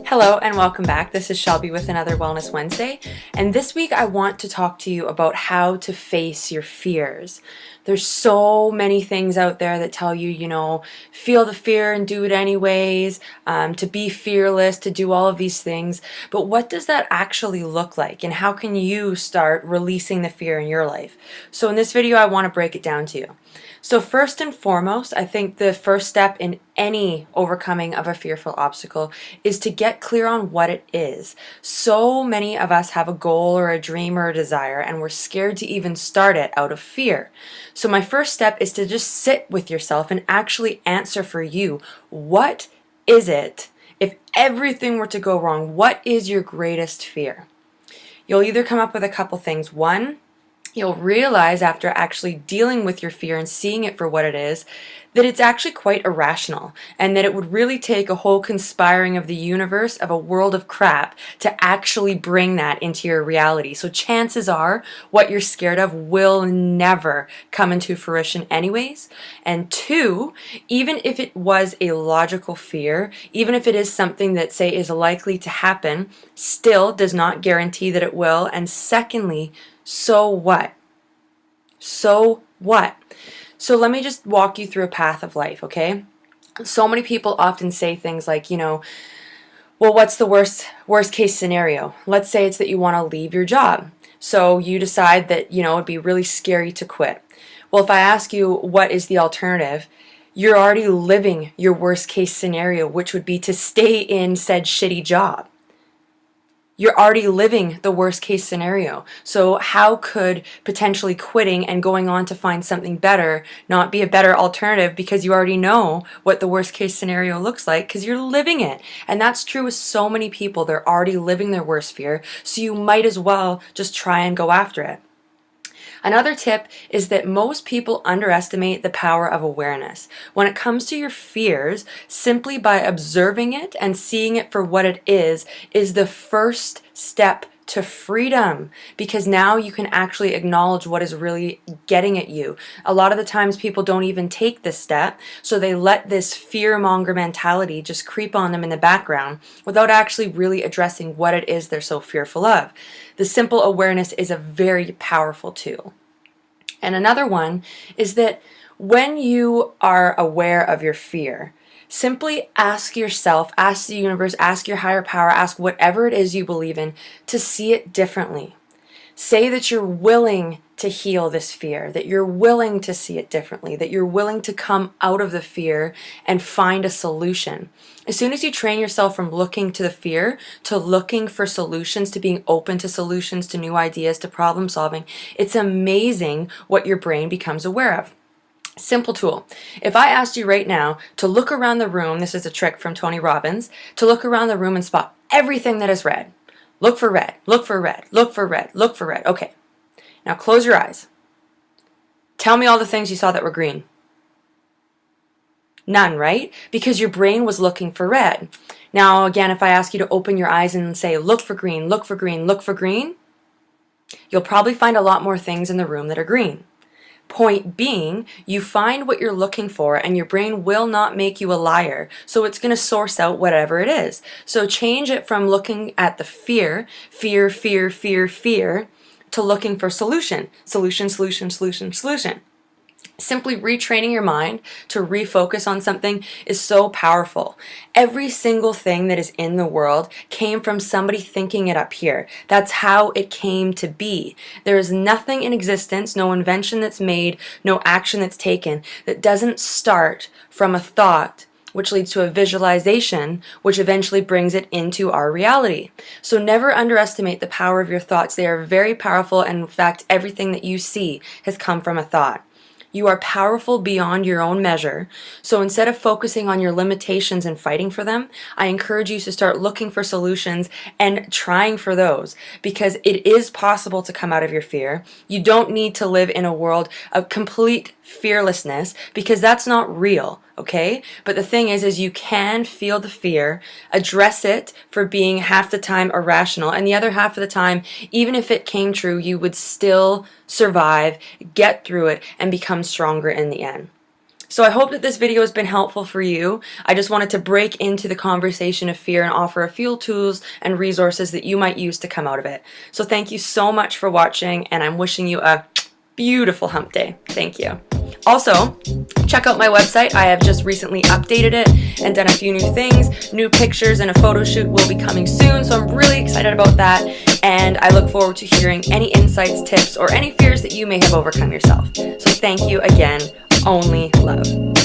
Hello and welcome back. This is Shelby with another Wellness Wednesday, and this week I want to talk to you about how to face your fears. There's so many things out there that tell you, feel the fear and do it anyways, to be fearless, to do all of these things. But what does that actually look like, and how can you start releasing the fear in your life? So in this video, I want to break it down to you. So first and foremost, I think the first step in any overcoming of a fearful obstacle is to get clear on what it is. So many of us have a goal or a dream or a desire, and we're scared to even start it out of fear. So my first step is to just sit with yourself and actually answer for you. What is it? If everything were to go wrong, what is your greatest fear? You'll either come up with a couple things. One, you'll realize after actually dealing with your fear and seeing it for what it is, that it's actually quite irrational, and that it would really take a whole conspiring of the universe, of a world of crap, to actually bring that into your reality. So chances are what you're scared of will never come into fruition anyways. And two, even if it was a logical fear, even if it is something that, say, is likely to happen, still does not guarantee that it will. And secondly, so what? So what? So let me just walk you through a path of life, okay? So many people often say things like, well, what's the worst case scenario? Let's say it's that you want to leave your job. So you decide that, it'd be really scary to quit. Well, if I ask you what is the alternative, you're already living your worst case scenario, which would be to stay in said shitty job. You're already living the worst case scenario. So how could potentially quitting and going on to find something better not be a better alternative, because you already know what the worst case scenario looks like because you're living it. And that's true with so many people. They're already living their worst fear, so you might as well just try and go after it. Another tip is that most people underestimate the power of awareness. When it comes to your fears, simply by observing it and seeing it for what it is the first step to freedom, because now you can actually acknowledge what is really getting at you. A lot of the times people don't even take this step, so they let this fear-monger mentality just creep on them in the background without actually really addressing what it is they're so fearful of. The simple awareness is a very powerful tool. And another one is that when you are aware of your fear, simply ask yourself, ask the universe, ask your higher power, ask whatever it is you believe in to see it differently. Say that you're willing to heal this fear, that you're willing to see it differently, that you're willing to come out of the fear and find a solution. As soon as you train yourself from looking to the fear to looking for solutions, to being open to solutions, to new ideas, to problem solving, it's amazing what your brain becomes aware of. Simple tool. If I asked you right now to look around the room, this is a trick from Tony Robbins, to look around the room and spot everything that is red. Look for red, look for red, look for red, look for red. Okay. Now close your eyes. Tell me all the things you saw that were green. None, right? Because your brain was looking for red. Now again, if I ask you to open your eyes and say, look for green, look for green, look for green, you'll probably find a lot more things in the room that are green. Point being, you find what you're looking for and your brain will not make you a liar. So it's going to source out whatever it is. So change it from looking at the fear, to looking for solution. Simply retraining your mind to refocus on something is so powerful. Every single thing that is in the world came from somebody thinking it up here. That's how it came to be. There is nothing in existence, no invention that's made, no action that's taken, that doesn't start from a thought, which leads to a visualization, which eventually brings it into our reality. So never underestimate the power of your thoughts. They are very powerful, and in fact, everything that you see has come from a thought. You are powerful beyond your own measure. So instead of focusing on your limitations and fighting for them, I encourage you to start looking for solutions and trying for those, because it is possible to come out of your fear. You don't need to live in a world of complete fearlessness, because that's not real, okay? But the thing is you can feel the fear, address it for being half the time irrational, and the other half of the time, even if it came true, you would still survive, get through it, and become stronger in the end. So I hope that this video has been helpful for you. I just wanted to break into the conversation of fear and offer a few tools and resources that you might use to come out of it. So thank you so much for watching, and I'm wishing you a beautiful hump day. Thank you. Also, check out my website. I have just recently updated it and done a few new things. New pictures and a photo shoot will be coming soon, so I'm really excited about that. And I look forward to hearing any insights, tips, or any fears that you may have overcome yourself. So thank you again. Only love.